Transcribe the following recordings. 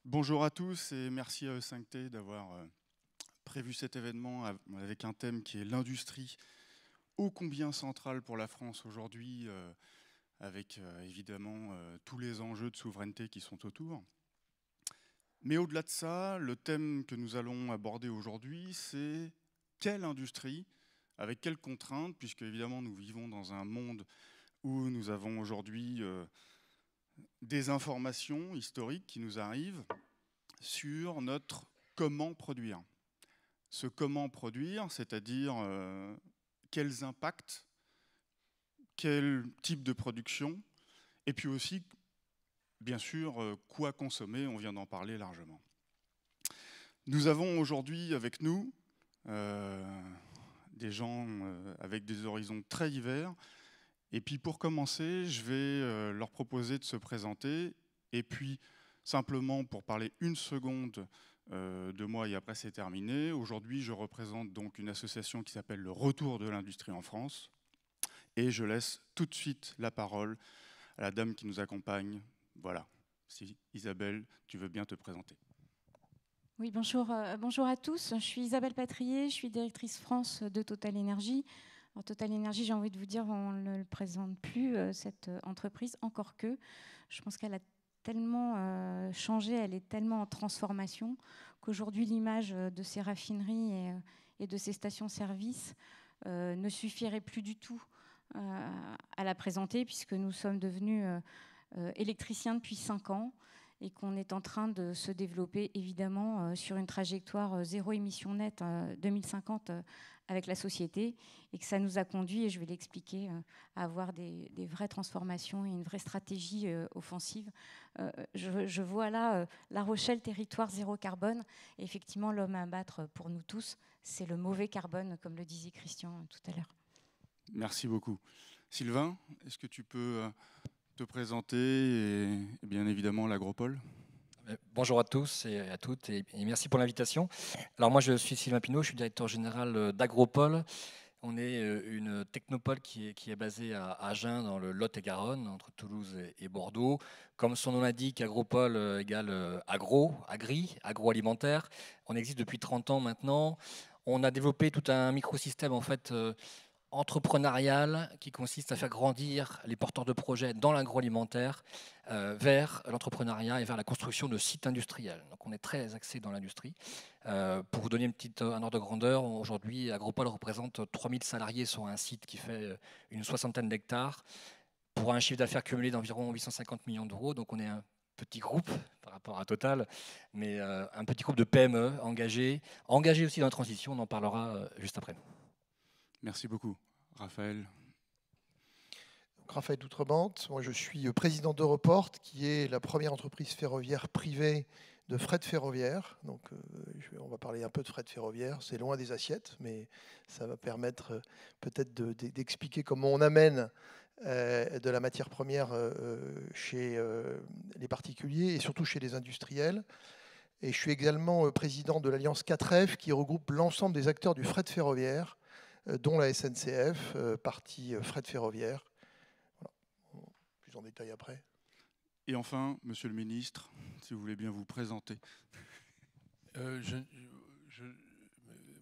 Bonjour à tous et merci à E5T d'avoir prévu cet événement avec un thème qui est l'industrie, ô combien centrale pour la France aujourd'hui, avec évidemment tous les enjeux de souveraineté qui sont autour. Mais au-delà de ça, le thème que nous allons aborder aujourd'hui, c'est quelle industrie, avec quelles contraintes, puisque évidemment nous vivons dans un monde où nous avons aujourd'hui des informations historiques qui nous arrivent sur notre comment produire. Ce comment produire, c'est-à-dire quels impacts, quel type de production, et puis aussi, bien sûr, quoi consommer, on vient d'en parler largement. Nous avons aujourd'hui avec nous des gens avec des horizons très divers, et puis pour commencer, je vais leur proposer de se présenter, et puis simplement pour parler une seconde de moi et après c'est terminé. Aujourd'hui, je représente donc une association qui s'appelle le Retour de l'industrie en France. Et je laisse tout de suite la parole à la dame qui nous accompagne. Voilà, si Isabelle, tu veux bien te présenter. Oui, bonjour à tous. Je suis Isabelle Patrier, je suis directrice France de Total Energy. Alors, Total Energy, j'ai envie de vous dire, on ne le présente plus, cette entreprise, encore que je pense qu'elle a tellement changé, elle est tellement en transformation qu'aujourd'hui, l'image de ces raffineries et de ces stations-service ne suffirait plus du tout à la présenter, puisque nous sommes devenus électriciens depuis 5 ans et qu'on est en train de se développer évidemment sur une trajectoire zéro émission nette 2050 avec la société, et que ça nous a conduit, et je vais l'expliquer, à avoir des vraies transformations et une vraie stratégie offensive. Je vois là La Rochelle, territoire zéro carbone, et effectivement l'homme à abattre pour nous tous, c'est le mauvais carbone, comme le disait Christian tout à l'heure. Merci beaucoup. Sylvain, est-ce que tu peux te présenter et bien évidemment l'Agropole? Bonjour à tous et à toutes et merci pour l'invitation. Alors moi je suis Sylvain Pinault, je suis directeur général d'Agropole. On est une technopole qui est basée à Agen dans le Lot-et-Garonne, entre Toulouse et Bordeaux. Comme son nom l'indique, Agropole égale agroalimentaire. On existe depuis 30 ans maintenant. On a développé tout un microsystème en fait entrepreneurial qui consiste à faire grandir les porteurs de projets dans l'agroalimentaire vers l'entrepreneuriat et vers la construction de sites industriels. Donc on est très axé dans l'industrie. Pour vous donner un ordre de grandeur, aujourd'hui Agropole représente 3000 salariés sur un site qui fait une soixantaine d'hectares pour un chiffre d'affaires cumulé d'environ 850 millions d'euros. Donc on est un petit groupe par rapport à Total, mais un petit groupe de PME engagés aussi dans la transition, on en parlera juste après. Merci beaucoup. Raphaël? Raphaël Doutrebente, moi je suis président d'Europort, qui est la première entreprise ferroviaire privée de fret ferroviaire. Donc on va parler un peu de fret ferroviaire, c'est loin des assiettes, mais ça va permettre peut-être d'expliquer comment on amène de la matière première chez les particuliers et surtout chez les industriels. Et je suis également président de l'Alliance 4F, qui regroupe l'ensemble des acteurs du fret ferroviaire, dont la SNCF, partie fret ferroviaire. Plus en détail après. Et enfin, monsieur le ministre, si vous voulez bien vous présenter.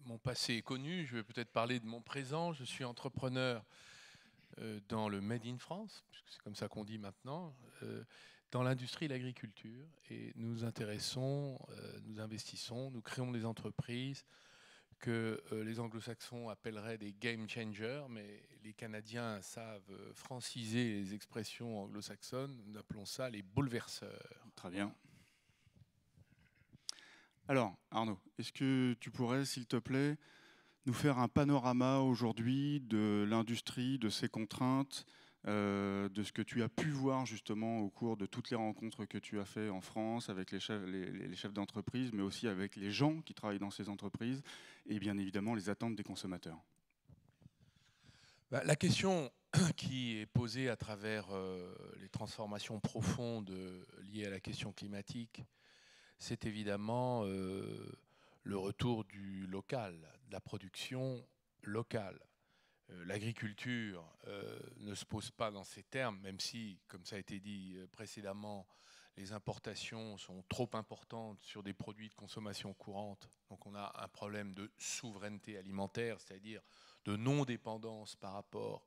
Mon passé est connu, je vais peut-être parler de mon présent. Je suis entrepreneur dans le Made in France, puisque c'est comme ça qu'on dit maintenant, dans l'industrie et l'agriculture. Et nous intéressons, nous investissons, nous créons des entreprises que les anglo-saxons appelleraient des game changers, mais les Canadiens savent franciser les expressions anglo-saxonnes. Nous appelons ça les bouleverseurs. Très bien. Alors, Arnaud, est-ce que tu pourrais, s'il te plaît, nous faire un panorama aujourd'hui de l'industrie, de ses contraintes, de ce que tu as pu voir justement au cours de toutes les rencontres que tu as fait en France avec les chefs d'entreprise, mais aussi avec les gens qui travaillent dans ces entreprises et bien évidemment les attentes des consommateurs? La question qui est posée à travers les transformations profondes liées à la question climatique, c'est évidemment le retour du local, de la production locale. L'agriculture ne se pose pas dans ces termes, même si, comme ça a été dit précédemment, les importations sont trop importantes sur des produits de consommation courante. Donc on a un problème de souveraineté alimentaire, c'est-à-dire de non-dépendance par rapport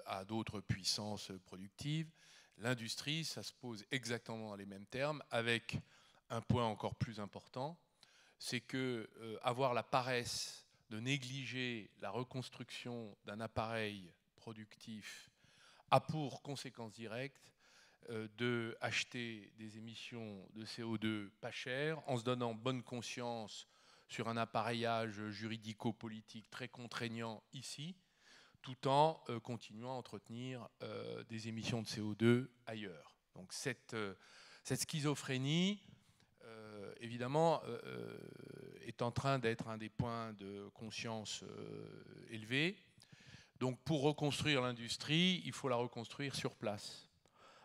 à d'autres puissances productives. L'industrie, ça se pose exactement dans les mêmes termes, avec un point encore plus important, c'est que avoir la paresse de négliger la reconstruction d'un appareil productif a pour conséquence directe de acheter des émissions de CO2 pas chères en se donnant bonne conscience sur un appareillage juridico-politique très contraignant ici, tout en continuant à entretenir des émissions de CO2 ailleurs. Donc cette schizophrénie, évidemment, est en train d'être un des points de conscience élevés. Donc pour reconstruire l'industrie, il faut la reconstruire sur place.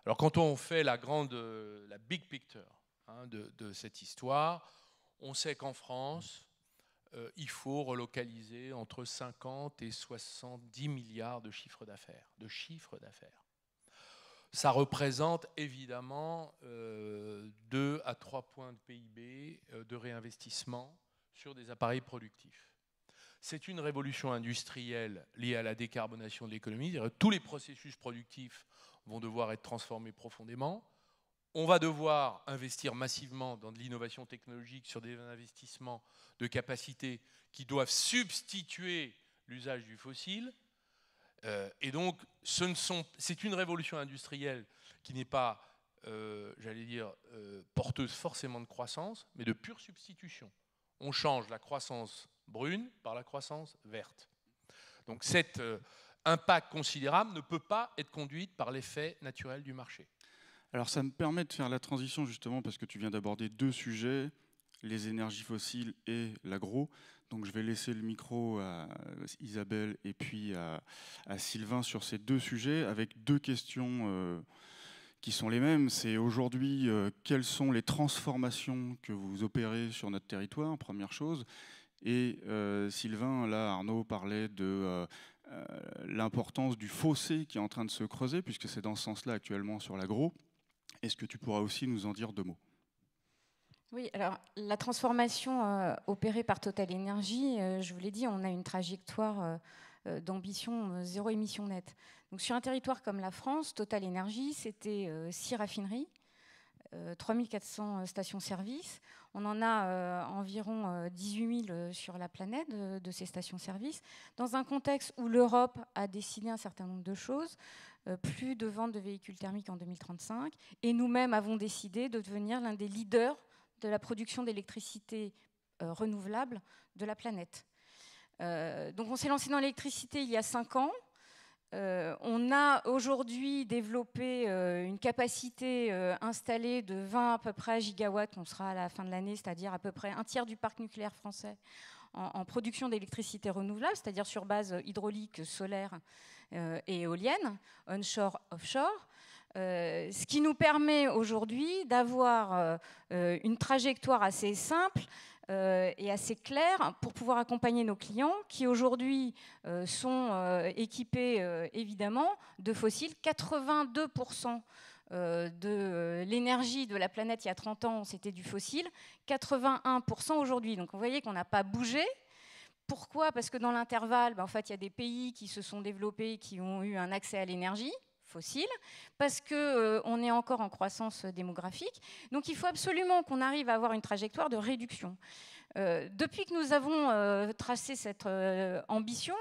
Alors quand on fait la big picture de cette histoire, on sait qu'en France, il faut relocaliser entre 50 et 70 milliards de chiffre d'affaires. Ça représente évidemment 2 à 3 points de PIB de réinvestissement sur des appareils productifs. C'est une révolution industrielle liée à la décarbonation de l'économie. Tous les processus productifs vont devoir être transformés profondément. On va devoir investir massivement dans de l'innovation technologique sur des investissements de capacité qui doivent substituer l'usage du fossile. Et donc, c'est une révolution industrielle qui n'est pas, j'allais dire, porteuse forcément de croissance, mais de pure substitution. On change la croissance brune par la croissance verte. Donc cet impact considérable ne peut pas être conduit par l'effet naturel du marché. Alors ça me permet de faire la transition justement parce que tu viens d'aborder 2 sujets, les énergies fossiles et l'agro. Donc je vais laisser le micro à Isabelle et puis à Sylvain sur ces 2 sujets avec 2 questions qui sont les mêmes. C'est aujourd'hui, quelles sont les transformations que vous opérez sur notre territoire, première chose. Et Sylvain, là Arnaud parlait de l'importance du fossé qui est en train de se creuser, puisque c'est dans ce sens-là actuellement sur l'agro. Est-ce que tu pourras aussi nous en dire 2 mots ? Oui, alors la transformation opérée par Total Energy, je vous l'ai dit, on a une trajectoire d'ambition 0 émission nette. Donc sur un territoire comme la France, Total Energy, c'était 6 raffineries, 3400 stations-service. On en a environ 18 000 sur la planète de ces stations-service, dans un contexte où l'Europe a décidé un certain nombre de choses, plus de ventes de véhicules thermiques en 2035, et nous-mêmes avons décidé de devenir l'un des leaders de la production d'électricité renouvelable de la planète. Donc on s'est lancé dans l'électricité il y a 5 ans. On a aujourd'hui développé une capacité installée de 20 à peu près gigawatts, on sera à la fin de l'année, c'est-à-dire à peu près un tiers du parc nucléaire français en production d'électricité renouvelable, c'est-à-dire sur base hydraulique, solaire et éolienne, onshore, offshore. Ce qui nous permet aujourd'hui d'avoir une trajectoire assez simple et assez claire pour pouvoir accompagner nos clients qui aujourd'hui sont équipés évidemment de fossiles. 82% de l'énergie de la planète il y a 30 ans, c'était du fossile, 81% aujourd'hui. Donc vous voyez qu'on n'a pas bougé. Pourquoi ? Parce que dans l'intervalle, en fait, il y a des pays qui se sont développés, qui ont eu un accès à l'énergie fossile, parce qu'on est encore en croissance démographique. Donc il faut absolument qu'on arrive à avoir une trajectoire de réduction. Depuis que nous avons tracé cette ambition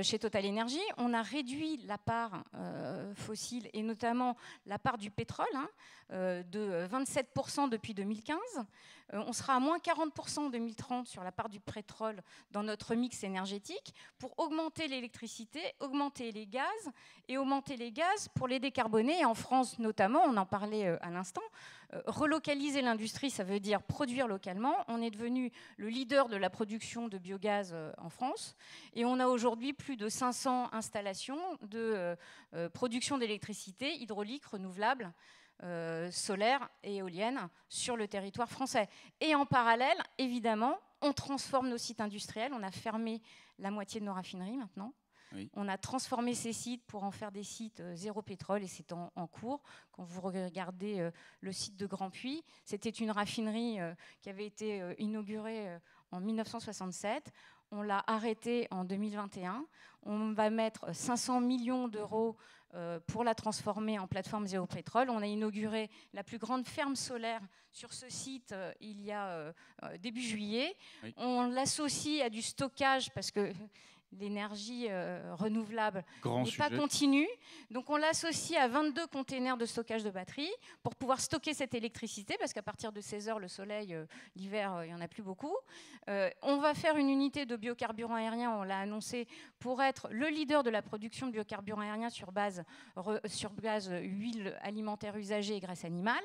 chez Total Energy, on a réduit la part fossile et notamment la part du pétrole de 27% depuis 2015. On sera à moins 40% en 2030 sur la part du pétrole dans notre mix énergétique pour augmenter l'électricité, augmenter les gaz et augmenter les gaz pour les décarboner. Et en France notamment, on en parlait à l'instant, relocaliser l'industrie, ça veut dire produire localement. On est devenu le leader de la production de biogaz en France et on a aujourd'hui plus de 500 installations de production d'électricité hydraulique renouvelable, solaire et éolienne sur le territoire français. Et en parallèle, évidemment, on transforme nos sites industriels. On a fermé la moitié de nos raffineries maintenant. Oui. On a transformé ces sites pour en faire des sites zéro pétrole et c'est en cours. Quand vous regardez le site de Grand Puy, c'était une raffinerie qui avait été inaugurée en 1967. On l'a arrêtée en 2021. On va mettre 500 millions d'euros pour la transformer en plateforme zéro pétrole. On a inauguré la plus grande ferme solaire sur ce site il y a début juillet. Oui. On l'associe à du stockage parce que l'énergie renouvelable n'est pas continue. Donc on l'associe à 22 containers de stockage de batteries pour pouvoir stocker cette électricité, parce qu'à partir de 16 heures, le soleil, l'hiver, il n'y en a plus beaucoup. On va faire une unité de biocarburant aérien, on l'a annoncé, pour être le leader de la production de biocarburant aérien sur base huile alimentaire usagée et graisse animale.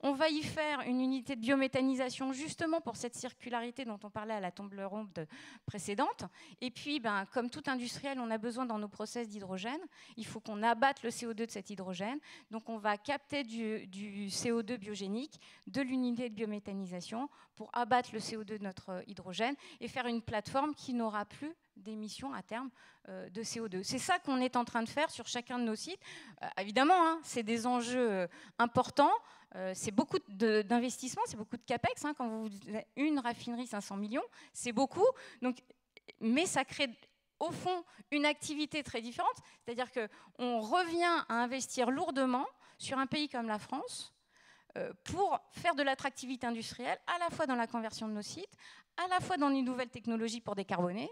On va y faire une unité de biométhanisation justement pour cette circularité dont on parlait à la table ronde précédente. Et puis, comme tout industriel, on a besoin dans nos process d'hydrogène. Il faut qu'on abatte le CO2 de cet hydrogène. Donc, on va capter du CO2 biogénique de l'unité de biométhanisation pour abattre le CO2 de notre hydrogène et faire une plateforme qui n'aura plus d'émissions à terme de CO2. C'est ça qu'on est en train de faire sur chacun de nos sites. Évidemment, c'est des enjeux importants. C'est beaucoup d'investissements, c'est beaucoup de capex. Quand vous avez une raffinerie, 500 millions, c'est beaucoup. Donc, mais ça crée au fond une activité très différente, c'est-à-dire qu'on revient à investir lourdement sur un pays comme la France pour faire de l'attractivité industrielle, à la fois dans la conversion de nos sites, à la fois dans les nouvelles technologies pour décarboner,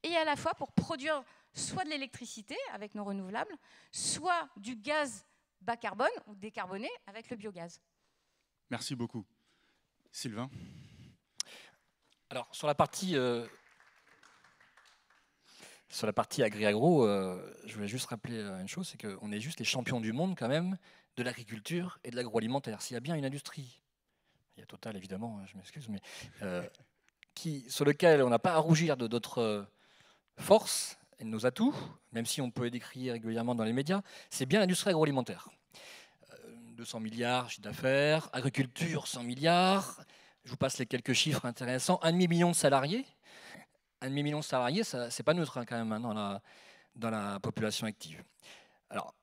et à la fois pour produire soit de l'électricité avec nos renouvelables, soit du gaz bas carbone ou décarboné avec le biogaz. Merci beaucoup. Sylvain ? Alors, sur la partie agri-agro, je voulais juste rappeler une chose, c'est qu'on est juste les champions du monde quand même de l'agriculture et de l'agroalimentaire. S'il y a bien une industrie, il y a Total évidemment, je m'excuse, mais sur lequel on n'a pas à rougir de notre force et de nos atouts, même si on peut les décrire régulièrement dans les médias, c'est bien l'industrie agroalimentaire. 200 milliards chiffre d'affaires, agriculture 100 milliards, je vous passe les quelques chiffres intéressants, 1,5 million de salariés. 1,5 million de salariés, c'est pas neutre quand même dans la population active. Alors,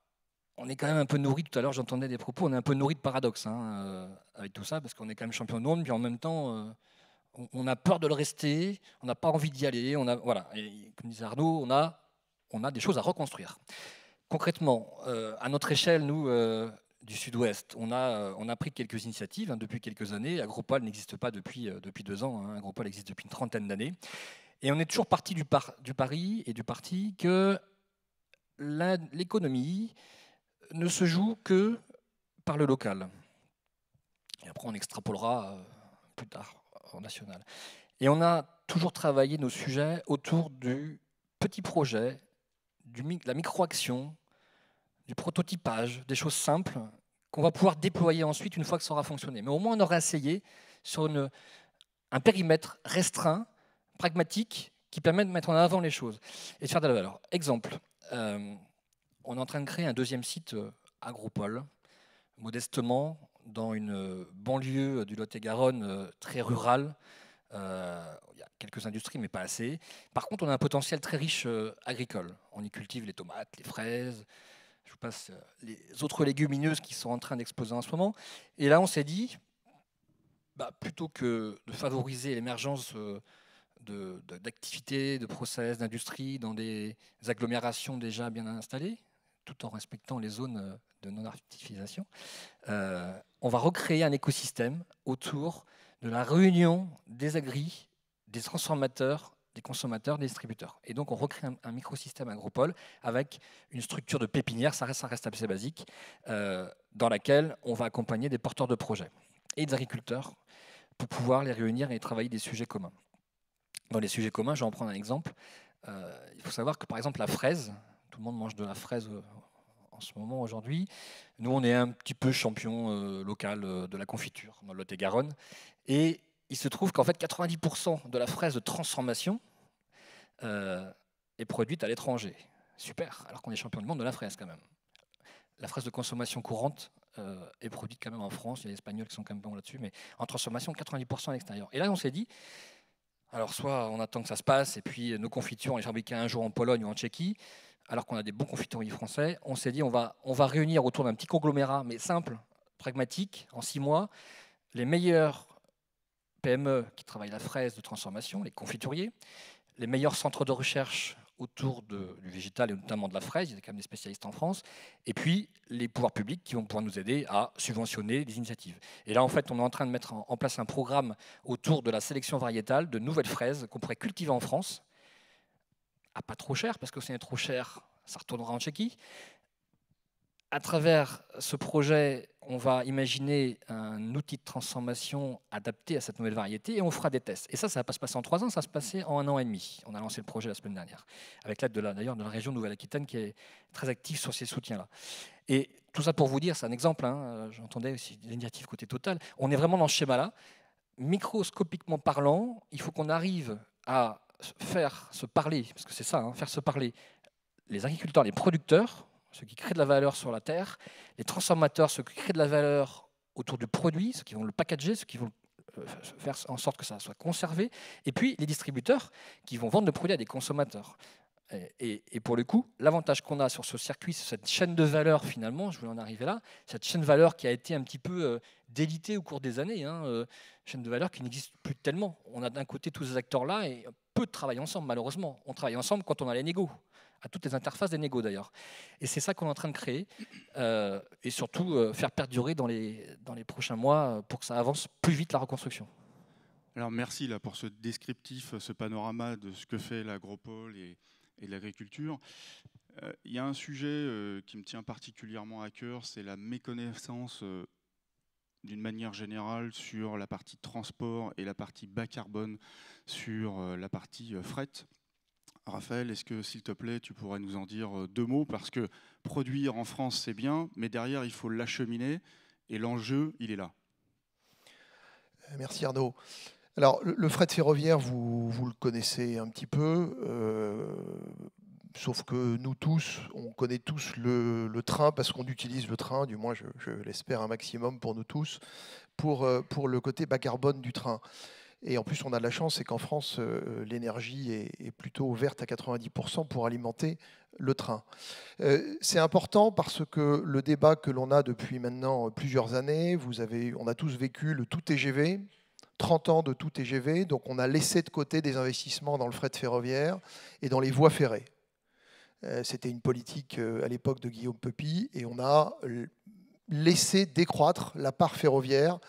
on est quand même un peu nourri, tout à l'heure j'entendais des propos, on est un peu nourri de paradoxes avec tout ça, parce qu'on est quand même champion du monde, puis en même temps, on a peur de le rester, on n'a pas envie d'y aller, voilà. Et comme disait Arnaud, on a des choses à reconstruire. Concrètement, à notre échelle, nous, du Sud-Ouest, on a pris quelques initiatives depuis quelques années. Agropole n'existe pas depuis 2 ans, Agropole existe depuis une trentaine d'années. Et on est toujours parti du pari et du parti que l'économie ne se joue que par le local. Et après, on extrapolera plus tard en national. Et on a toujours travaillé nos sujets autour du petit projet, de la micro-action, du prototypage, des choses simples qu'on va pouvoir déployer ensuite une fois que ça aura fonctionné. Mais au moins, on aura essayé sur un périmètre restreint, pragmatique, qui permet de mettre en avant les choses et de faire de la valeur. Exemple, on est en train de créer un deuxième site Agropole, modestement, dans une banlieue du Lot-et-Garonne très rurale. Il y a quelques industries, mais pas assez. Par contre, on a un potentiel très riche agricole. On y cultive les tomates, les fraises. Je vous passe les autres légumineuses qui sont en train d'exploser en ce moment. Et là, on s'est dit, plutôt que de favoriser l'émergence d'activités, de process, d'industries dans des agglomérations déjà bien installées, tout en respectant les zones de non-artificialisation, on va recréer un écosystème autour de la réunion des agris, des transformateurs, des consommateurs, des distributeurs. Et donc, on recrée un microsystème Agropole avec une structure de pépinière, ça reste assez basique, dans laquelle on va accompagner des porteurs de projets et des agriculteurs pour pouvoir les réunir et travailler des sujets communs. Dans les sujets communs, je vais en prendre un exemple. Il faut savoir que, par exemple, la fraise, tout le monde mange de la fraise en ce moment, aujourd'hui. Nous, on est un petit peu champion local de la confiture dans le Lot-et-Garonne. Et il se trouve qu'en fait, 90% de la fraise de transformation est produite à l'étranger. Super, alors qu'on est champion du monde de la fraise quand même. La fraise de consommation courante est produite quand même en France. Il y a les Espagnols qui sont quand même bons là-dessus, mais en transformation, 90% à l'extérieur. Et là, on s'est dit, Alors, soit on attend que ça se passe, et puis nos confitures, on les fabriquait un jour en Pologne ou en Tchéquie, alors qu'on a des bons confituriers français. On s'est dit, on va réunir autour d'un petit conglomérat, mais simple, pragmatique, en 6 mois, les meilleurs PME qui travaillent la fraise de transformation, les confituriers, les meilleurs centres de recherche autour du végétal et notamment de la fraise, il y a quand même des spécialistes en France, et puis les pouvoirs publics qui vont pouvoir nous aider à subventionner des initiatives. Et là, en fait, on est en train de mettre en place un programme autour de la sélection variétale de nouvelles fraises qu'on pourrait cultiver en France, à pas trop cher, parce que si c'est trop cher, ça retournera en Tchéquie. À travers ce projet, on va imaginer un outil de transformation adapté à cette nouvelle variété et on fera des tests. Et ça ne va pas se passer en 3 ans, ça va se passer en 1 an et demi. On a lancé le projet la semaine dernière, avec l'aide d'ailleurs de la région Nouvelle-Aquitaine qui est très active sur ces soutiens-là. Et tout ça pour vous dire, c'est un exemple, hein, j'entendais aussi l'initiative côté Total, on est vraiment dans ce schéma-là. Microscopiquement parlant, il faut qu'on arrive à faire se parler, parce que c'est ça, hein, faire se parler les agriculteurs, les producteurs, ceux qui créent de la valeur sur la terre, les transformateurs, ceux qui créent de la valeur autour du produit, ceux qui vont le packager, ceux qui vont faire en sorte que ça soit conservé, et puis les distributeurs qui vont vendre le produit à des consommateurs. Et pour le coup, l'avantage qu'on a sur ce circuit, c'est cette chaîne de valeur finalement, je voulais en arriver là, cette chaîne de valeur qui a été un petit peu délitée au cours des années, hein, chaîne de valeur qui n'existe plus tellement. On a d'un côté tous ces acteurs-là et peu de travail ensemble malheureusement. On travaille ensemble quand on a les négos, à toutes les interfaces des négos d'ailleurs. Et c'est ça qu'on est en train de créer et surtout faire perdurer dans les prochains mois pour que ça avance plus vite la reconstruction. Alors merci là, pour ce descriptif, ce panorama de ce que fait l'agropole et l'agriculture. Il y a un sujet qui me tient particulièrement à cœur, c'est la méconnaissance d'une manière générale sur la partie transport et la partie bas carbone sur la partie fret. Raphaël, est-ce que, s'il te plaît, tu pourrais nous en dire 2 mots? Parce que produire en France, c'est bien, mais derrière, il faut l'acheminer, et l'enjeu, il est là. Merci Arnaud. Alors, le fret ferroviaire, vous le connaissez un petit peu, sauf que nous tous, on connaît tous le train, parce qu'on utilise le train, du moins je l'espère un maximum pour nous tous, pour le côté bas carbone du train. Et en plus, on a de la chance, c'est qu'en France, l'énergie est plutôt verte à 90% pour alimenter le train. C'est important parce que le débat que l'on a depuis maintenant plusieurs années, on a tous vécu le tout TGV, 30 ans de tout TGV, donc on a laissé de côté des investissements dans le fret ferroviaire et dans les voies ferrées. C'était une politique à l'époque de Guillaume Pepy, et on a laissé décroître la part ferroviaire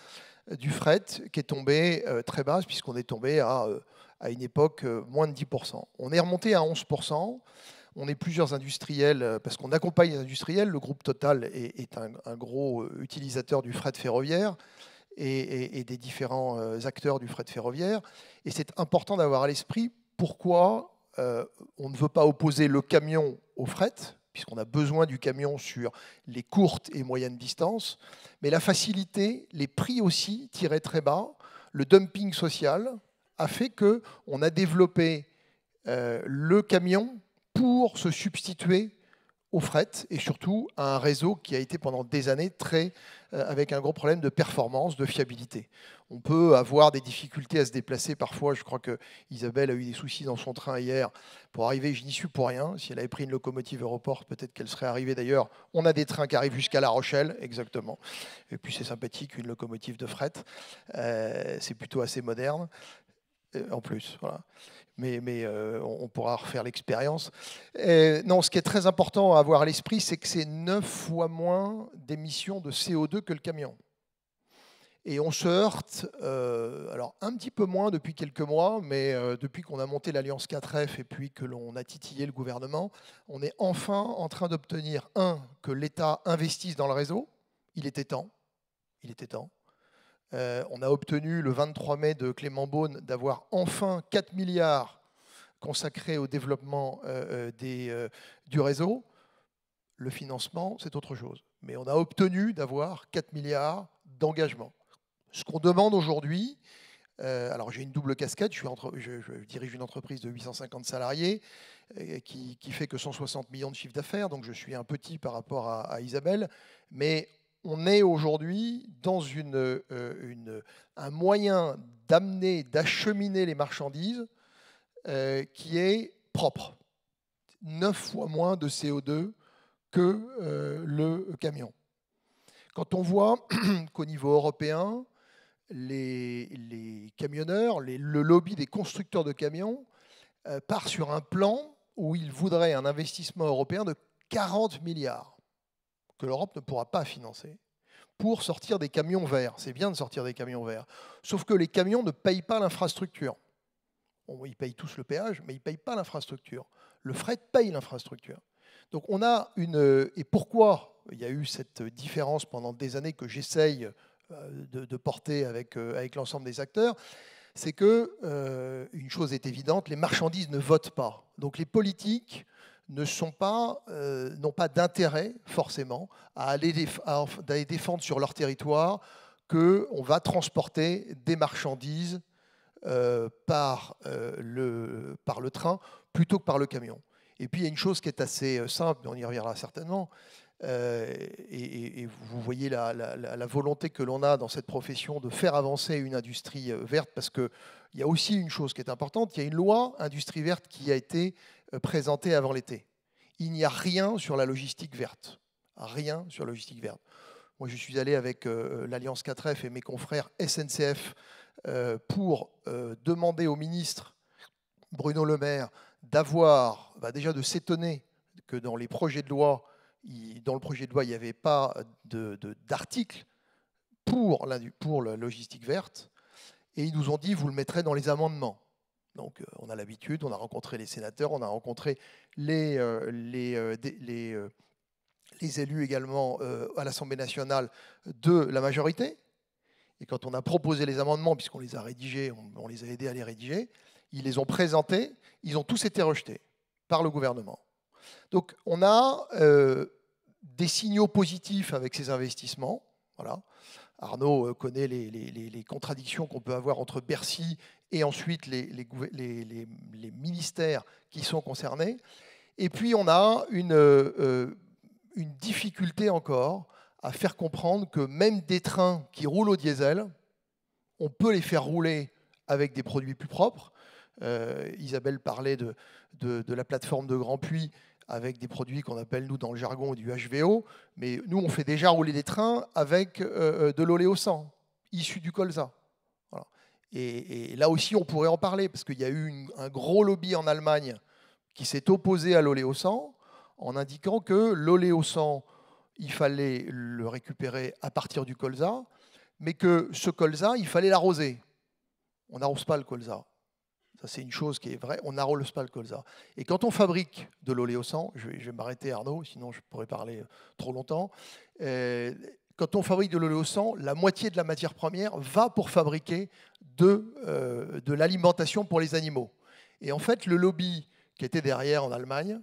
du fret qui est tombée très basse, puisqu'on est tombé à une époque moins de 10%. On est remonté à 11%. On est plusieurs industriels, parce qu'on accompagne les industriels. Le groupe Total est un gros utilisateur du fret ferroviaire et des différents acteurs du fret ferroviaire. Et c'est important d'avoir à l'esprit pourquoi on ne veut pas opposer le camion au fret, puisqu'on a besoin du camion sur les courtes et moyennes distances, mais la facilité, les prix aussi tirés très bas, le dumping social a fait qu'on a développé le camion pour se substituer au fret et surtout à un réseau qui a été pendant des années avec un gros problème de performance, de fiabilité. On peut avoir des difficultés à se déplacer parfois. Je crois que Isabelle a eu des soucis dans son train hier pour arriver. Je n'y suis pour rien. Si elle avait pris une locomotive Europort, peut-être qu'elle serait arrivée d'ailleurs. On a des trains qui arrivent jusqu'à La Rochelle, exactement. Et puis c'est sympathique, une locomotive de fret. C'est plutôt assez moderne. En plus, voilà. Mais on pourra refaire l'expérience. Non, ce qui est très important à avoir à l'esprit, c'est que c'est 9 fois moins d'émissions de CO2 que le camion. Et on se heurte, alors un petit peu moins depuis quelques mois, mais depuis qu'on a monté l'Alliance 4F et puis que l'on a titillé le gouvernement, on est enfin en train d'obtenir, que l'État investisse dans le réseau. Il était temps. Il était temps. On a obtenu le 23 mai de Clément Beaune d'avoir enfin 4 milliards consacrés au développement du réseau. Le financement, c'est autre chose. Mais on a obtenu d'avoir 4 milliards d'engagement. Ce qu'on demande aujourd'hui, alors j'ai une double casquette, je dirige une entreprise de 850 salariés qui fait que 160 millions de chiffre d'affaires, donc je suis un petit par rapport à Isabelle, mais on est aujourd'hui dans un moyen d'acheminer les marchandises qui est propre. 9 fois moins de CO2 que le camion. Quand on voit qu'au niveau européen, les camionneurs, le lobby des constructeurs de camions part sur un plan où ils voudraient un investissement européen de 40 milliards que l'Europe ne pourra pas financer pour sortir des camions verts. C'est bien de sortir des camions verts. Sauf que les camions ne payent pas l'infrastructure. Bon, ils payent tous le péage, mais ils ne payent pas l'infrastructure. Le fret paye l'infrastructure. Donc on a une... Et pourquoi il y a eu cette différence pendant des années que j'essaye de porter avec l'ensemble des acteurs, c'est que, une chose est évidente, les marchandises ne votent pas. Donc les politiques n'ont pas d'intérêt, forcément, à aller défendre sur leur territoire qu'on va transporter des marchandises par le train plutôt que par le camion. Et puis il y a une chose qui est assez simple, mais on y reviendra certainement, et vous voyez la volonté que l'on a dans cette profession de faire avancer une industrie verte, parce qu'il y a aussi une chose qui est importante, il y a une loi industrie verte qui a été présentée avant l'été. Il n'y a rien sur la logistique verte. Rien sur la logistique verte. Moi, je suis allé avec l'Alliance 4F et mes confrères SNCF pour demander au ministre Bruno Le Maire d'avoir, déjà de s'étonner que dans les projets de loi, dans le projet de loi, il n'y avait pas d'article pour la logistique verte. Et ils nous ont dit, vous le mettrez dans les amendements. Donc on a l'habitude, on a rencontré les sénateurs, on a rencontré les élus également à l'Assemblée nationale de la majorité. Et quand on a proposé les amendements, puisqu'on les a rédigés, on les a aidés à les rédiger, ils les ont présentés, ils ont tous été rejetés par le gouvernement. Donc on a des signaux positifs avec ces investissements. Voilà. Arnaud connaît les contradictions qu'on peut avoir entre Bercy et ensuite les ministères qui sont concernés. Et puis on a une difficulté encore à faire comprendre que même des trains qui roulent au diesel, on peut les faire rouler avec des produits plus propres. Isabelle parlait de la plateforme de Grand Puy avec des produits qu'on appelle, nous, dans le jargon, du HVO. Mais nous, on fait déjà rouler des trains avec de l'oléosan, issu du colza. Voilà. Et là aussi, on pourrait en parler, parce qu'il y a eu un gros lobby en Allemagne qui s'est opposé à l'oléosan, en indiquant que l'oléosan, il fallait le récupérer à partir du colza, mais que ce colza, il fallait l'arroser. On n'arrose pas le colza. Ça, c'est une chose qui est vraie. On n'arrose pas le colza. Et quand on fabrique de l'oléosan, je vais m'arrêter, Arnaud, sinon je pourrais parler trop longtemps. Quand on fabrique de l'oléosan, la moitié de la matière première va pour fabriquer de l'alimentation pour les animaux. Et en fait, le lobby qui était derrière en Allemagne,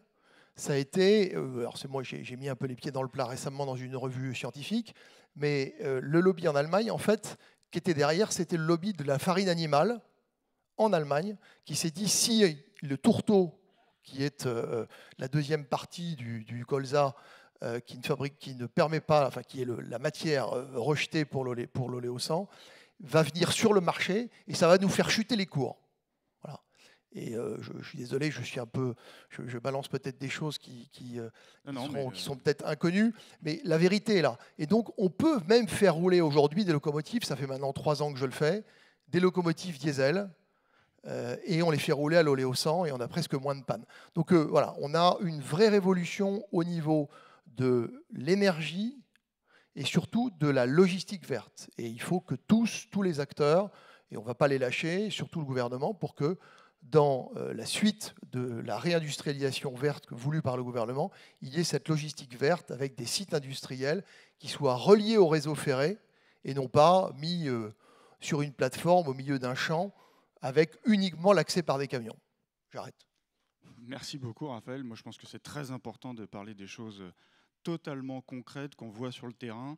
ça a été, alors c'est moi, j'ai mis un peu les pieds dans le plat récemment dans une revue scientifique, mais le lobby en Allemagne, en fait, qui était derrière, c'était le lobby de la farine animale en Allemagne, qui s'est dit, si le tourteau, qui est la deuxième partie du colza, qui ne permet pas, enfin qui est la matière rejetée pour l'oléosan, va venir sur le marché et ça va nous faire chuter les cours. Voilà. Et je suis désolé, je balance peut-être des choses qui sont peut-être inconnues, mais la vérité est là. Et donc on peut même faire rouler aujourd'hui des locomotives, ça fait maintenant 3 ans que je le fais, des locomotives diesel, et on les fait rouler à l'oléosan et on a presque moins de panne. Donc voilà, on a une vraie révolution au niveau de l'énergie et surtout de la logistique verte. Et il faut que tous les acteurs, et on ne va pas les lâcher, surtout le gouvernement, pour que dans la suite de la réindustrialisation verte voulue par le gouvernement, il y ait cette logistique verte avec des sites industriels qui soient reliés au réseau ferré et non pas mis sur une plateforme au milieu d'un champ avec uniquement l'accès par des camions. J'arrête. Merci beaucoup, Raphaël. Moi, je pense que c'est très important de parler des choses totalement concrètes qu'on voit sur le terrain.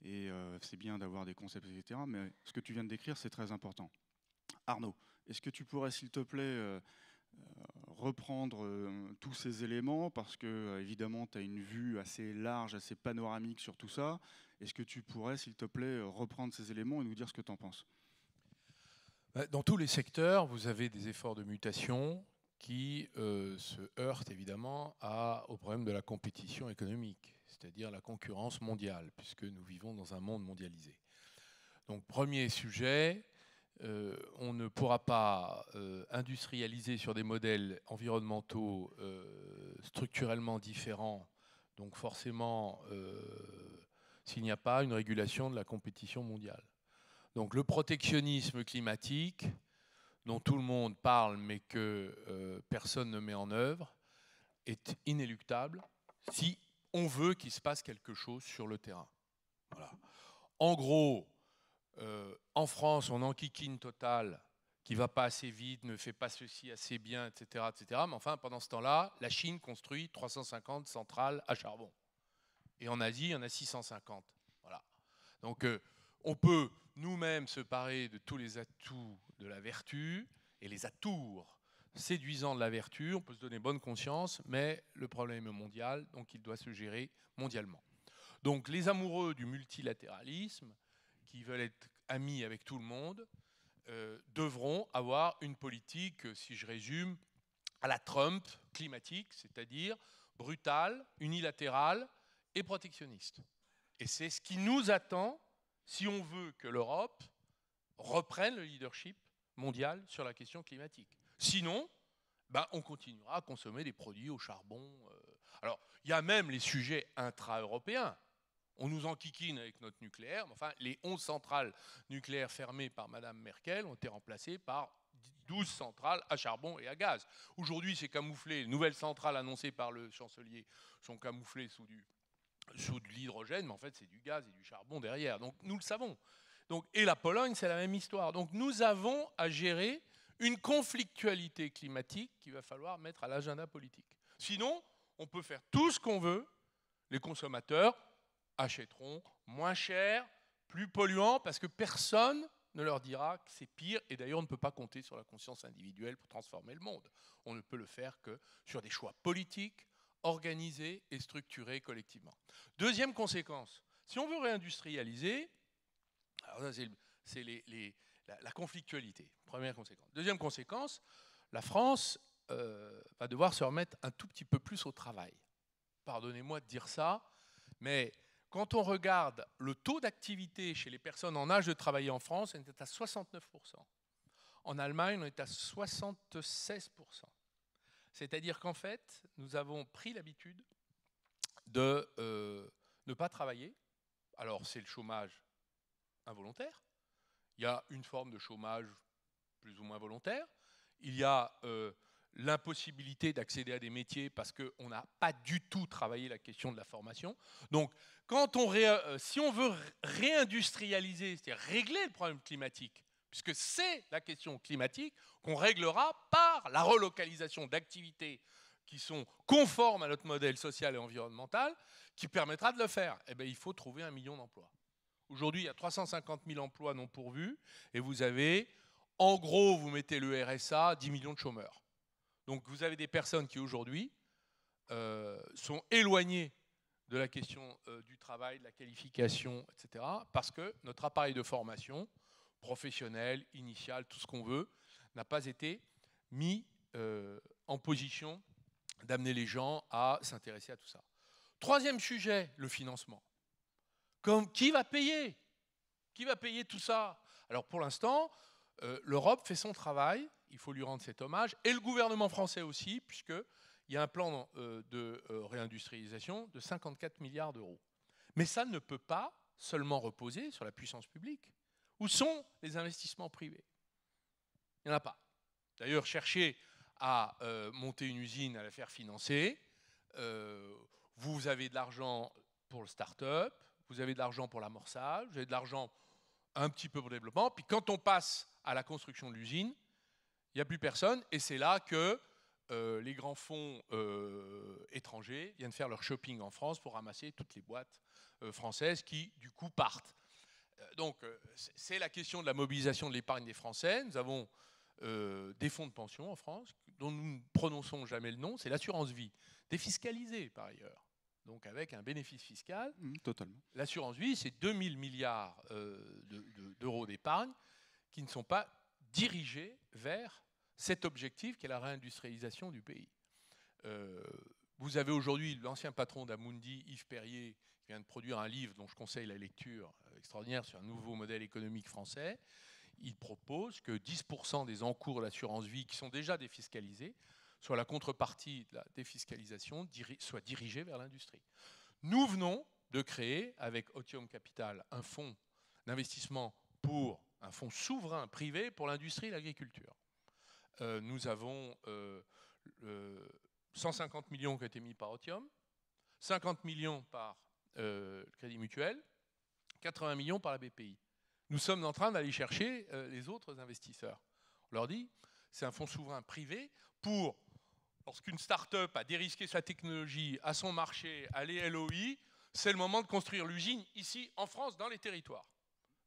Et c'est bien d'avoir des concepts, etc. Mais ce que tu viens de décrire, c'est très important. Arnaud, est-ce que tu pourrais, s'il te plaît, reprendre tous ces éléments, parce que évidemment tu as une vue assez large, assez panoramique sur tout ça. Est-ce que tu pourrais, s'il te plaît, reprendre ces éléments et nous dire ce que tu en penses ? Dans tous les secteurs, vous avez des efforts de mutation qui se heurtent évidemment au problème de la compétition économique, c'est-à-dire la concurrence mondiale, puisque nous vivons dans un monde mondialisé. Donc, premier sujet, on ne pourra pas industrialiser sur des modèles environnementaux structurellement différents, donc forcément s'il n'y a pas une régulation de la compétition mondiale. Donc le protectionnisme climatique, dont tout le monde parle mais que personne ne met en œuvre, est inéluctable si on veut qu'il se passe quelque chose sur le terrain. Voilà. En gros, en France, on enquiquine Total, qui ne va pas assez vite, ne fait pas ceci assez bien, etc., etc. Mais enfin, pendant ce temps-là, la Chine construit 350 centrales à charbon. Et en Asie, il y en a 650. Voilà. Donc, on peut nous-mêmes se parer de tous les atouts de la vertu et les atours séduisants de la vertu. On peut se donner bonne conscience, mais le problème est mondial, donc il doit se gérer mondialement. Donc, les amoureux du multilatéralisme, qui veulent être amis avec tout le monde, devront avoir une politique, si je résume, à la Trump climatique, c'est-à-dire brutale, unilatérale et protectionniste. Et c'est ce qui nous attend si on veut que l'Europe reprenne le leadership mondial sur la question climatique. Sinon, on continuera à consommer des produits au charbon. Alors, il y a même les sujets intra-européens. On nous enquiquine avec notre nucléaire, mais enfin, les 11 centrales nucléaires fermées par Mme Merkel ont été remplacées par 12 centrales à charbon et à gaz. Aujourd'hui, c'est camouflé. Les nouvelles centrales annoncées par le chancelier sont camouflées sous de l'hydrogène, mais en fait, c'est du gaz et du charbon derrière. Donc, nous le savons. Donc, et la Pologne, c'est la même histoire. Donc, nous avons à gérer une conflictualité climatique qu'il va falloir mettre à l'agenda politique. Sinon, on peut faire tout ce qu'on veut. Les consommateurs achèteront moins cher, plus polluant, parce que personne ne leur dira que c'est pire. Et d'ailleurs, on ne peut pas compter sur la conscience individuelle pour transformer le monde. On ne peut le faire que sur des choix politiques, organisés et structurés collectivement. Deuxième conséquence, si on veut réindustrialiser, alors ça c'est la conflictualité, première conséquence. Deuxième conséquence, la France va devoir se remettre un tout petit peu plus au travail. Pardonnez-moi de dire ça, mais quand on regarde le taux d'activité chez les personnes en âge de travailler en France, on est à 69%. En Allemagne, on est à 76%. C'est-à-dire qu'en fait, nous avons pris l'habitude de ne pas travailler. Alors, c'est le chômage involontaire. Il y a une forme de chômage plus ou moins volontaire. Il y a l'impossibilité d'accéder à des métiers parce qu'on n'a pas du tout travaillé la question de la formation. Donc, si on veut réindustrialiser, c'est-à-dire régler le problème climatique, puisque c'est la question climatique qu'on réglera par la relocalisation d'activités qui sont conformes à notre modèle social et environnemental, qui permettra de le faire, il faut trouver 1 million d'emplois. Aujourd'hui, il y a 350 000 emplois non pourvus, et vous avez, en gros, vous mettez le RSA, 10 millions de chômeurs. Donc vous avez des personnes qui aujourd'hui sont éloignées de la question du travail, de la qualification, etc. Parce que notre appareil de formation, professionnel, initial, tout ce qu'on veut, n'a pas été mis en position d'amener les gens à s'intéresser à tout ça. Troisième sujet, le financement. Qui va payer ? Qui va payer tout ça ? Alors pour l'instant, l'Europe fait son travail, il faut lui rendre cet hommage, et le gouvernement français aussi, puisqu'il y a un plan de réindustrialisation de 54 milliards d'euros. Mais ça ne peut pas seulement reposer sur la puissance publique. Où sont les investissements privés ? Il n'y en a pas. D'ailleurs, chercher à monter une usine, à la faire financer, vous avez de l'argent pour le start-up, vous avez de l'argent pour l'amorçage, vous avez de l'argent un petit peu pour le développement, puis quand on passe à la construction de l'usine, il n'y a plus personne, et c'est là que les grands fonds étrangers viennent faire leur shopping en France pour ramasser toutes les boîtes françaises qui, du coup, partent. Donc, c'est la question de la mobilisation de l'épargne des Français. Nous avons des fonds de pension en France, dont nous ne prononçons jamais le nom, c'est l'assurance vie, défiscalisée par ailleurs, donc avec un bénéfice fiscal. Totalement. L'assurance vie, c'est 2000 milliards d'euros d'épargne qui ne sont pas diriger vers cet objectif qu'est la réindustrialisation du pays. Vous avez aujourd'hui l'ancien patron d'Amundi, Yves Perrier, qui vient de produire un livre dont je conseille la lecture extraordinaire sur un nouveau modèle économique français. Il propose que 10% des encours de l'assurance vie qui sont déjà défiscalisés, soit la contrepartie de la défiscalisation, soit dirigée vers l'industrie. Nous venons de créer, avec Otium Capital, un fonds d'investissement pour un fonds souverain privé pour l'industrie et l'agriculture. Nous avons 150 millions qui ont été mis par Otium, 50 millions par le Crédit Mutuel, 80 millions par la BPI. Nous sommes en train d'aller chercher les autres investisseurs. On leur dit, c'est un fonds souverain privé pour, lorsqu'une start-up a dérisqué sa technologie à son marché, à l'ELOI, c'est le moment de construire l'usine ici en France, dans les territoires.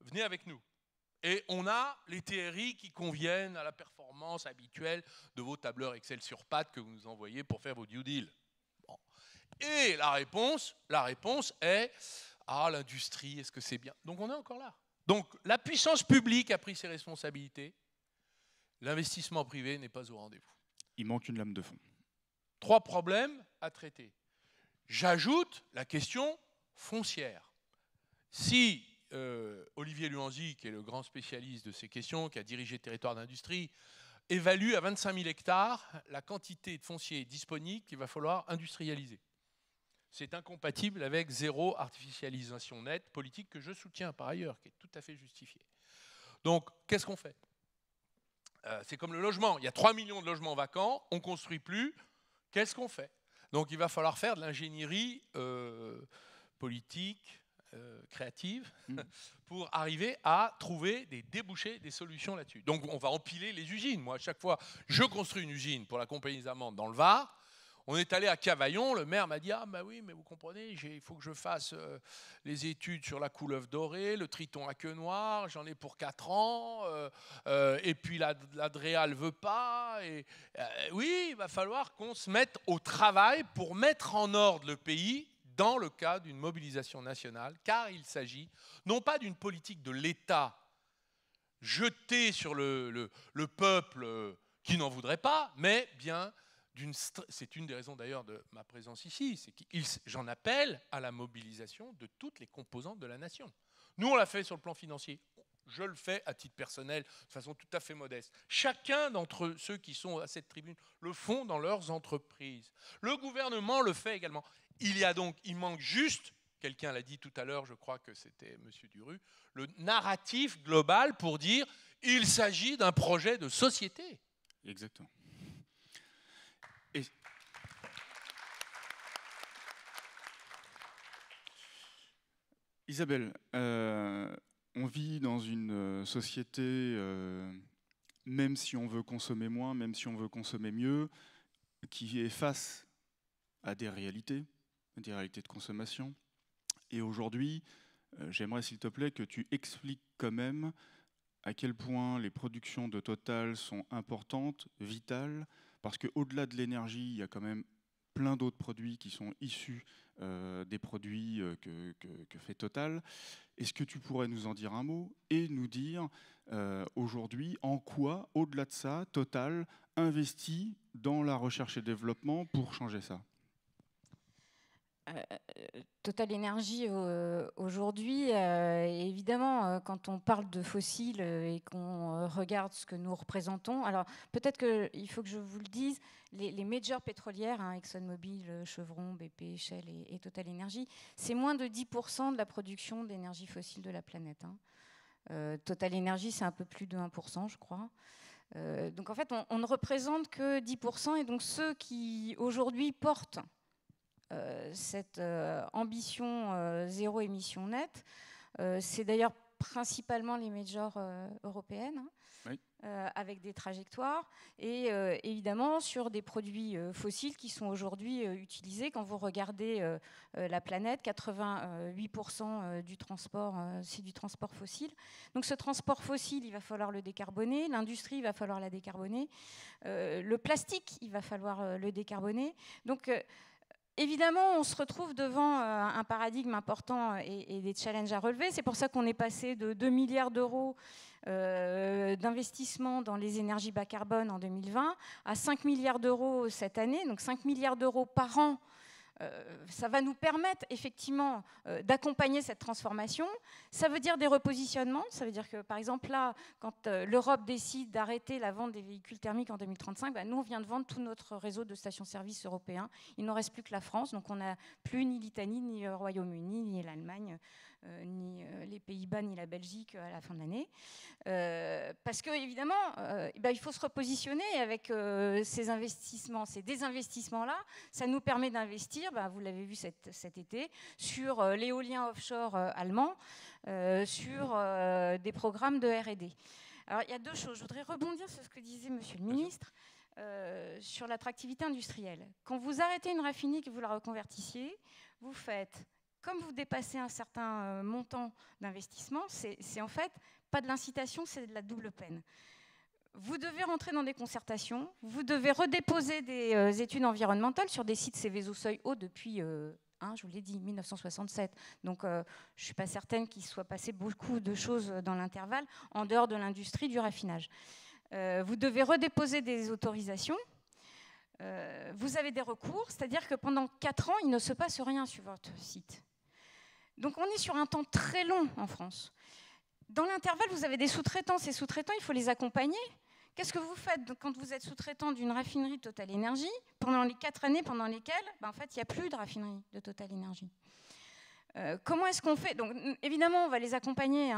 Venez avec nous. Et on a les TRI qui conviennent à la performance habituelle de vos tableurs Excel sur pattes que vous nous envoyez pour faire vos due deals. Bon. Et la réponse est « Ah, l'industrie, est-ce que c'est bien ?» Donc on est encore là. Donc la puissance publique a pris ses responsabilités. L'investissement privé n'est pas au rendez-vous. Il manque une lame de fond. 3 problèmes à traiter. J'ajoute la question foncière. Si Olivier Luanzi, qui est le grand spécialiste de ces questions, qui a dirigé Territoire d'industrie, évalue à 25 000 hectares la quantité de foncier disponible qu'il va falloir industrialiser. C'est incompatible avec zéro artificialisation nette, politique que je soutiens par ailleurs, qui est tout à fait justifiée. Donc, qu'est-ce qu'on fait? C'est comme le logement. Il y a 3 millions de logements vacants, on ne construit plus. Qu'est-ce qu'on fait? Donc, il va falloir faire de l'ingénierie politique, créative, pour arriver à trouver des débouchés, des solutions là-dessus. Donc, on va empiler les usines. Moi, à chaque fois, je construis une usine pour la Compagnie des Amandes dans le Var. On est allé à Cavaillon, le maire m'a dit « Ah, bah oui, mais vous comprenez, il faut que je fasse les études sur la couleuvre dorée, le triton à queue noire, j'en ai pour 4 ans, et puis la DREA ne veut pas. Oui, il va falloir qu'on se mette au travail pour mettre en ordre le pays dans le cadre d'une mobilisation nationale, car il s'agit non pas d'une politique de l'État jetée sur le peuple qui n'en voudrait pas, mais bien... C'est une des raisons d'ailleurs de ma présence ici, c'est que j'en appelle à la mobilisation de toutes les composantes de la nation. Nous, on l'a fait sur le plan financier. Je le fais à titre personnel, de façon tout à fait modeste. Chacun d'entre ceux qui sont à cette tribune le font dans leurs entreprises. Le gouvernement le fait également. Il manque juste, quelqu'un l'a dit tout à l'heure, je crois que c'était M. Duru, le narratif global pour dire il s'agit d'un projet de société. Exactement. Isabelle, on vit dans une société, même si on veut consommer moins, même si on veut consommer mieux, qui est face à des réalités de consommation. Et aujourd'hui, j'aimerais s'il te plaît que tu expliques quand même à quel point les productions de Total sont importantes, vitales, parce qu'au-delà de l'énergie, il y a quand même plein d'autres produits qui sont issus des produits que fait Total. Est-ce que tu pourrais nous en dire un mot et nous dire aujourd'hui en quoi, au-delà de ça, Total investit dans la recherche et développement pour changer ça? Total Énergie aujourd'hui, évidemment, quand on parle de fossiles et qu'on regarde ce que nous représentons, alors peut-être qu'il faut que je vous le dise, les majors pétrolières, hein, ExxonMobil, Chevron, BP, Shell et Total Énergie, c'est moins de 10% de la production d'énergie fossile de la planète. Hein. Total Énergie, c'est un peu plus de 1%, je crois. Donc en fait, on ne représente que 10%, et donc ceux qui aujourd'hui portent cette ambition zéro émission nette, c'est d'ailleurs principalement les majors européennes, hein, oui. Avec des trajectoires, et évidemment sur des produits fossiles qui sont aujourd'hui utilisés. Quand vous regardez la planète, 88% du transport, c'est du transport fossile. Donc ce transport fossile, il va falloir le décarboner, l'industrie, il va falloir la décarboner, le plastique, il va falloir le décarboner. Donc évidemment, on se retrouve devant un paradigme important et des challenges à relever. C'est pour ça qu'on est passé de 2 milliards d'euros d'investissement dans les énergies bas carbone en 2020, à 5 milliards d'euros cette année, donc 5 milliards d'euros par an. Ça va nous permettre effectivement d'accompagner cette transformation. Ça veut dire des repositionnements. Ça veut dire que, par exemple, là, quand l'Europe décide d'arrêter la vente des véhicules thermiques en 2035, nous, on vient de vendre tout notre réseau de stations-service européens. Il n'en reste plus que la France. Donc, on n'a plus ni l'Italie, ni le Royaume-Uni, ni l'Allemagne, ni les Pays-Bas, ni la Belgique à la fin de l'année. Parce qu'évidemment, il faut se repositionner avec ces investissements, ces désinvestissements-là. Ça nous permet d'investir, vous l'avez vu cet été, sur l'éolien offshore allemand, sur des programmes de R&D. Alors, il y a deux choses. Je voudrais rebondir sur ce que disait Monsieur le Ministre sur l'attractivité industrielle. Quand vous arrêtez une raffinerie et que vous la reconvertissiez, vous faites... Comme vous dépassez un certain montant d'investissement, c'est en fait pas de l'incitation, c'est de la double peine. Vous devez rentrer dans des concertations, vous devez redéposer des études environnementales sur des sites Céveso seuil haut depuis, je vous l'ai dit, 1967. Donc je ne suis pas certaine qu'il soit passé beaucoup de choses dans l'intervalle, en dehors de l'industrie du raffinage. Vous devez redéposer des autorisations. Vous avez des recours, c'est-à-dire que pendant 4 ans, il ne se passe rien sur votre site. Donc on est sur un temps très long en France. Dans l'intervalle, vous avez des sous-traitants. Ces sous-traitants, il faut les accompagner. Qu'est-ce que vous faites quand vous êtes sous-traitant d'une raffinerie de Total Energy pendant les 4 années pendant lesquelles, en fait, il n'y a plus de raffinerie de Total Energy? Comment est-ce qu'on fait? Donc, évidemment, on va les accompagner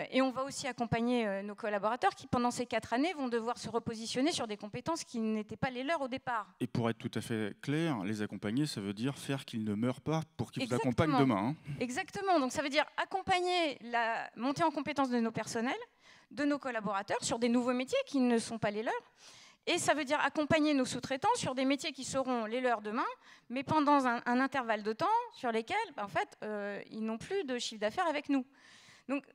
et on va aussi accompagner nos collaborateurs qui, pendant ces 4 années, vont devoir se repositionner sur des compétences qui n'étaient pas les leurs au départ. Et pour être tout à fait clair, les accompagner, ça veut dire faire qu'ils ne meurent pas pour qu'ils vous accompagnent demain. Exactement. Donc, ça veut dire accompagner la montée en compétences de nos personnels, de nos collaborateurs sur des nouveaux métiers qui ne sont pas les leurs. Et ça veut dire accompagner nos sous-traitants sur des métiers qui seront les leurs demain, mais pendant un intervalle de temps sur lesquels, en fait, ils n'ont plus de chiffre d'affaires avec nous. Donc,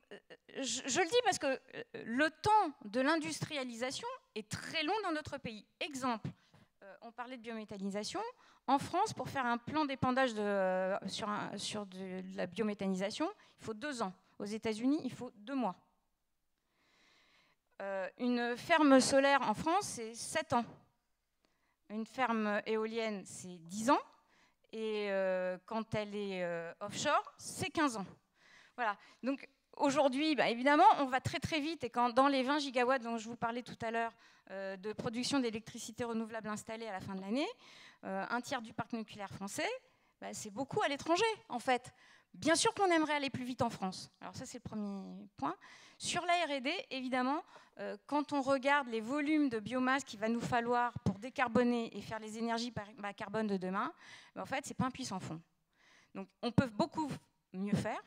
je le dis parce que le temps de l'industrialisation est très long dans notre pays. Exemple, on parlait de biométhanisation. En France, pour faire un plan d'épandage sur de la biométhanisation, il faut 2 ans. Aux États-Unis, il faut 2 mois. Une ferme solaire en France, c'est 7 ans. Une ferme éolienne, c'est 10 ans. Et quand elle est offshore, c'est 15 ans. Voilà. Donc aujourd'hui, évidemment, on va très très vite. Et quand dans les 20 gigawatts dont je vous parlais tout à l'heure de production d'électricité renouvelable installée à la fin de l'année, un tiers du parc nucléaire français, c'est beaucoup à l'étranger, en fait. Bien sûr qu'on aimerait aller plus vite en France. Alors ça, c'est le premier point. Sur la R&D, évidemment, quand on regarde les volumes de biomasse qu'il va nous falloir pour décarboner et faire les énergies bas carbone de demain, en fait, ce n'est pas un puits sans fond. Donc, on peut beaucoup mieux faire.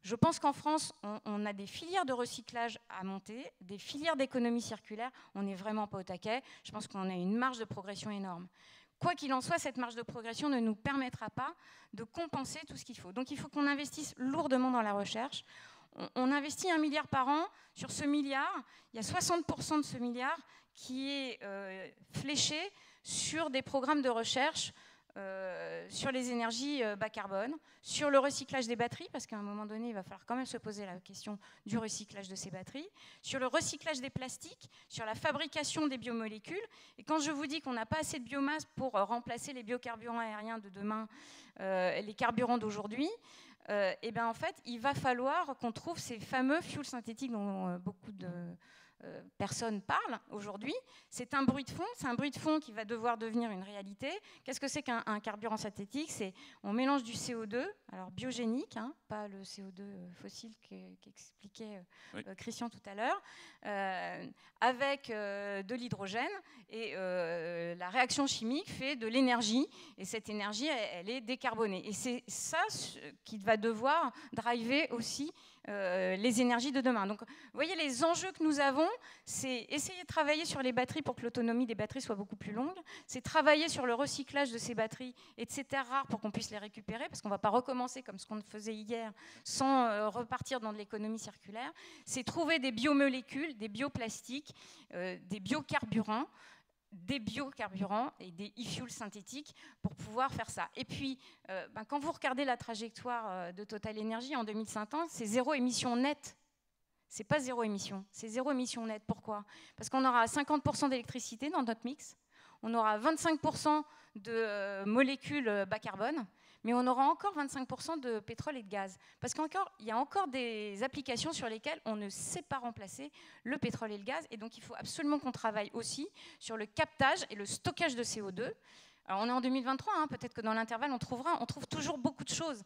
Je pense qu'en France, on a des filières de recyclage à monter, des filières d'économie circulaire. On n'est vraiment pas au taquet. Je pense qu'on a une marge de progression énorme. Quoi qu'il en soit, cette marge de progression ne nous permettra pas de compenser tout ce qu'il faut. Donc il faut qu'on investisse lourdement dans la recherche. On investit 1 milliard par an. Sur ce milliard, il y a 60% de ce milliard qui est fléché sur des programmes de recherche sur les énergies bas carbone, sur le recyclage des batteries, parce qu'à un moment donné, il va falloir quand même se poser la question du recyclage de ces batteries, sur le recyclage des plastiques, sur la fabrication des biomolécules. Et quand je vous dis qu'on n'a pas assez de biomasse pour remplacer les biocarburants aériens de demain, les carburants d'aujourd'hui, en fait, il va falloir qu'on trouve ces fameux fuels synthétiques dont beaucoup de personne parle aujourd'hui. C'est un bruit de fond, c'est un bruit de fond qui va devoir devenir une réalité. Qu'est-ce que c'est qu'un carburant synthétique? C'est on mélange du CO2, alors biogénique, pas le CO2 fossile qu'expliquait Christian tout à l'heure, avec de l'hydrogène, et la réaction chimique fait de l'énergie, et cette énergie, elle est décarbonée. Et c'est ça qui va devoir driver aussi les énergies de demain. Donc, vous voyez, les enjeux que nous avons, c'est essayer de travailler sur les batteries pour que l'autonomie des batteries soit beaucoup plus longue, c'est travailler sur le recyclage de ces batteries et de ces terres rares pour qu'on puisse les récupérer, parce qu'on ne va pas recommencer comme ce qu'on faisait hier sans repartir dans de l'économie circulaire, c'est trouver des biomolécules, des bioplastiques, des biocarburants, et des e-fuels synthétiques pour pouvoir faire ça. Et puis, quand vous regardez la trajectoire de Total Energy en 2050, c'est 0 émission nette C'est pas zéro émission, c'est zéro émission nette. Pourquoi? Parce qu'on aura 50% d'électricité dans notre mix, on aura 25% de molécules bas carbone, mais on aura encore 25% de pétrole et de gaz. Parce qu'il y a encore des applications sur lesquelles on ne sait pas remplacer le pétrole et le gaz, et donc il faut absolument qu'on travaille aussi sur le captage et le stockage de CO2. Alors on est en 2023, hein, peut-être que dans l'intervalle, on trouve toujours beaucoup de choses.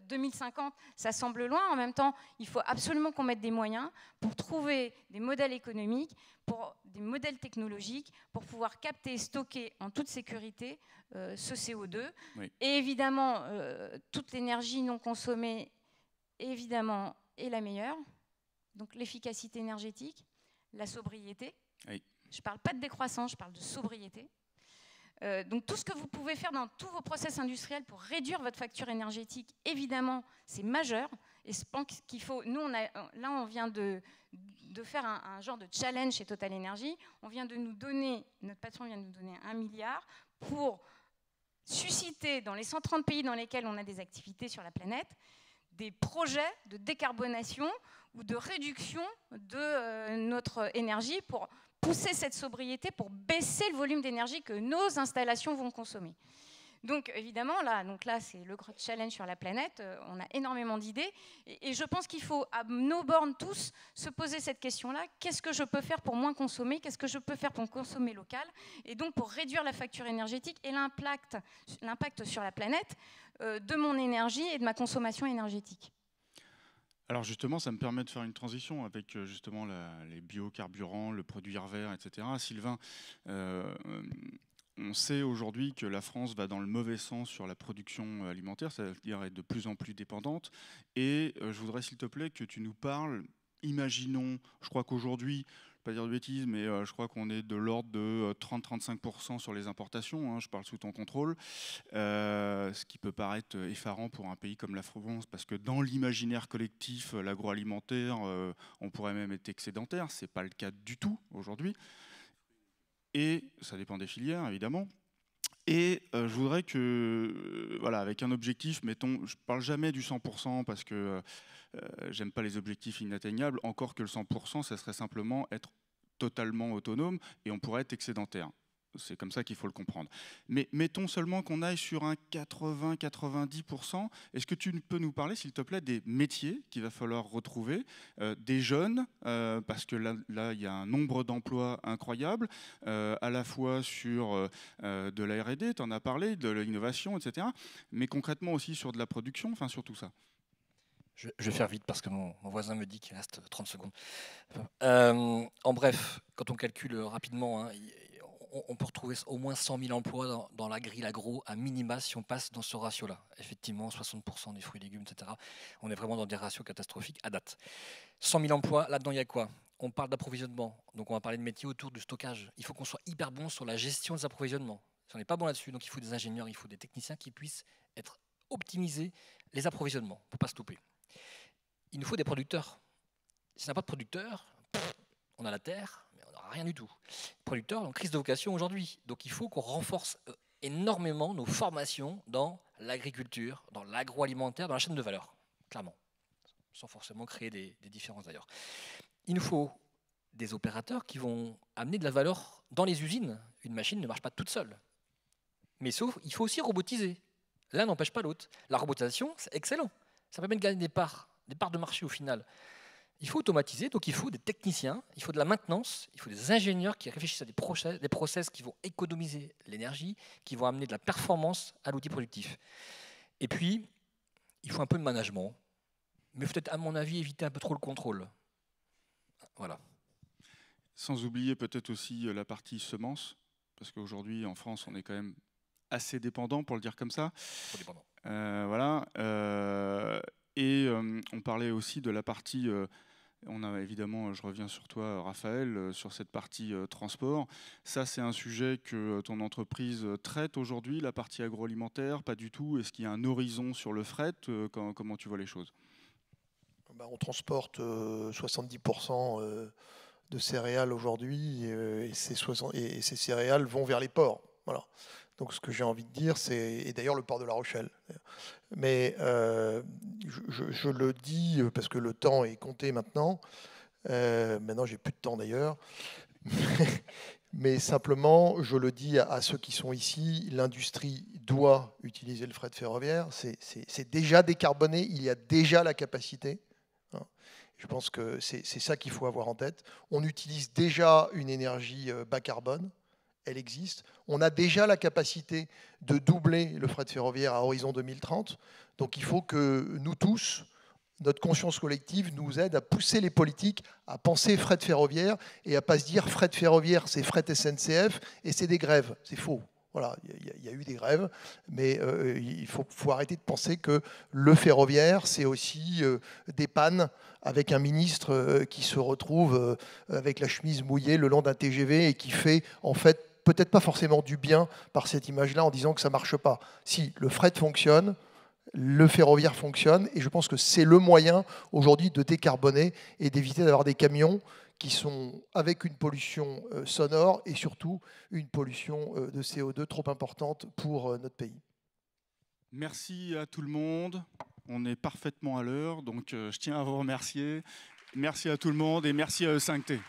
2050, ça semble loin. En même temps, il faut absolument qu'on mette des moyens pour trouver des modèles économiques, pour des modèles technologiques, pour pouvoir capter et stocker en toute sécurité ce CO2. Oui. Et évidemment, toute l'énergie non consommée, évidemment, est la meilleure. Donc l'efficacité énergétique, la sobriété. Oui. Je ne parle pas de décroissance, je parle de sobriété. Donc tout ce que vous pouvez faire dans tous vos process industriels pour réduire votre facture énergétique, évidemment, c'est majeur. Et je pense qu'il faut... Nous, on vient de faire un genre de challenge chez Total Energy. Notre patron vient de nous donner 1 milliard pour susciter dans les 130 pays dans lesquels on a des activités sur la planète, des projets de décarbonation ou de réduction de notre énergie pour pousser cette sobriété, pour baisser le volume d'énergie que nos installations vont consommer. Donc évidemment, là c'est le gros challenge sur la planète, on a énormément d'idées, et je pense qu'il faut, à nos bornes tous, se poser cette question-là, qu'est-ce que je peux faire pour moins consommer, qu'est-ce que je peux faire pour consommer local, et donc pour réduire la facture énergétique et l'impact sur la planète de mon énergie et de ma consommation énergétique. Alors justement, ça me permet de faire une transition avec justement les biocarburants, le produit vert, etc. Sylvain, on sait aujourd'hui que la France va dans le mauvais sens sur la production alimentaire, c'est-à-dire être de plus en plus dépendante. Et je voudrais, s'il te plaît, que tu nous parles, imaginons, je crois qu'aujourd'hui, pas dire de bêtises, mais je crois qu'on est de l'ordre de 30-35% sur les importations, hein, je parle sous ton contrôle, ce qui peut paraître effarant pour un pays comme la France, parce que dans l'imaginaire collectif, l'agroalimentaire, on pourrait même être excédentaire, ce n'est pas le cas du tout aujourd'hui, et ça dépend des filières évidemment. Et je voudrais que, voilà, avec un objectif, mettons, je ne parle jamais du 100% parce que j'aime pas les objectifs inatteignables, encore que le 100%, ça serait simplement être totalement autonome et on pourrait être excédentaire. C'est comme ça qu'il faut le comprendre. Mais mettons seulement qu'on aille sur un 80-90%. Est-ce que tu peux nous parler, s'il te plaît, des métiers qu'il va falloir retrouver, des jeunes, parce que là, il y a un nombre d'emplois incroyable, à la fois sur de la R&D, tu en as parlé, de l'innovation, etc., mais concrètement aussi sur de la production, enfin sur tout ça. Je vais faire vite parce que mon voisin me dit qu'il reste 30 secondes. En bref, quand on calcule rapidement, hein, on peut retrouver au moins 100 000 emplois dans l'agro à minima si on passe dans ce ratio-là. Effectivement, 60% des fruits et légumes, etc. On est vraiment dans des ratios catastrophiques à date. 100 000 emplois, là-dedans, il y a quoi? On parle d'approvisionnement, donc on va parler de métiers autour du stockage. Il faut qu'on soit hyper bon sur la gestion des approvisionnements. Si on n'est pas bon là-dessus, donc il faut des ingénieurs, il faut des techniciens qui puissent optimiser les approvisionnements pour ne pas se louper. Il nous faut des producteurs. Si on n'a pas de producteurs, on a la terre, mais on n'aura rien du tout. Producteurs en crise de vocation aujourd'hui. Donc il faut qu'on renforce énormément nos formations dans l'agriculture, dans l'agroalimentaire, dans la chaîne de valeur, clairement. Sans forcément créer des différences d'ailleurs. Il nous faut des opérateurs qui vont amener de la valeur dans les usines. Une machine ne marche pas toute seule. Mais sauf, il faut aussi robotiser. L'un n'empêche pas l'autre. La robotisation, c'est excellent. Ça permet de gagner des parts de marché au final. Il faut automatiser, donc il faut des techniciens, il faut de la maintenance, il faut des ingénieurs qui réfléchissent à des process qui vont économiser l'énergie, qui vont amener de la performance à l'outil productif. Et puis, il faut un peu de management, mais peut-être, à mon avis, éviter un peu trop le contrôle. Voilà. Sans oublier peut-être aussi la partie semences, parce qu'aujourd'hui, en France, on est quand même assez dépendant, pour le dire comme ça. Trop dépendant. Voilà. Et on parlait aussi de la partie, on a évidemment, je reviens sur toi Raphaël, sur cette partie transport. Ça c'est un sujet que ton entreprise traite aujourd'hui, la partie agroalimentaire, pas du tout. Est-ce qu'il y a un horizon sur le fret? Comment tu vois les choses? On transporte 70% de céréales aujourd'hui et ces céréales vont vers les ports. Voilà. Donc ce que j'ai envie de dire, c'est, et d'ailleurs le port de La Rochelle, mais je le dis parce que le temps est compté maintenant, maintenant j'ai plus de temps d'ailleurs, mais simplement je le dis à ceux qui sont ici, l'industrie doit utiliser le fret ferroviaire, c'est déjà décarboné, il y a déjà la capacité. Je pense que c'est ça qu'il faut avoir en tête. On utilise déjà une énergie bas carbone, elle existe. On a déjà la capacité de doubler le fret ferroviaire à horizon 2030. Donc il faut que nous tous, notre conscience collective nous aide à pousser les politiques à penser fret ferroviaire et à ne pas se dire fret ferroviaire, c'est fret SNCF et c'est des grèves. C'est faux. Voilà, il y a eu des grèves, mais il faut arrêter de penser que le ferroviaire, c'est aussi des pannes avec un ministre qui se retrouve avec la chemise mouillée le long d'un TGV et qui fait en fait peut-être pas forcément du bien par cette image-là en disant que ça ne marche pas. Si, le fret fonctionne, le ferroviaire fonctionne, et je pense que c'est le moyen aujourd'hui de décarboner et d'éviter d'avoir des camions qui sont avec une pollution sonore et surtout une pollution de CO2 trop importante pour notre pays. Merci à tout le monde. On est parfaitement à l'heure, donc je tiens à vous remercier. Merci à tout le monde et merci à E5T.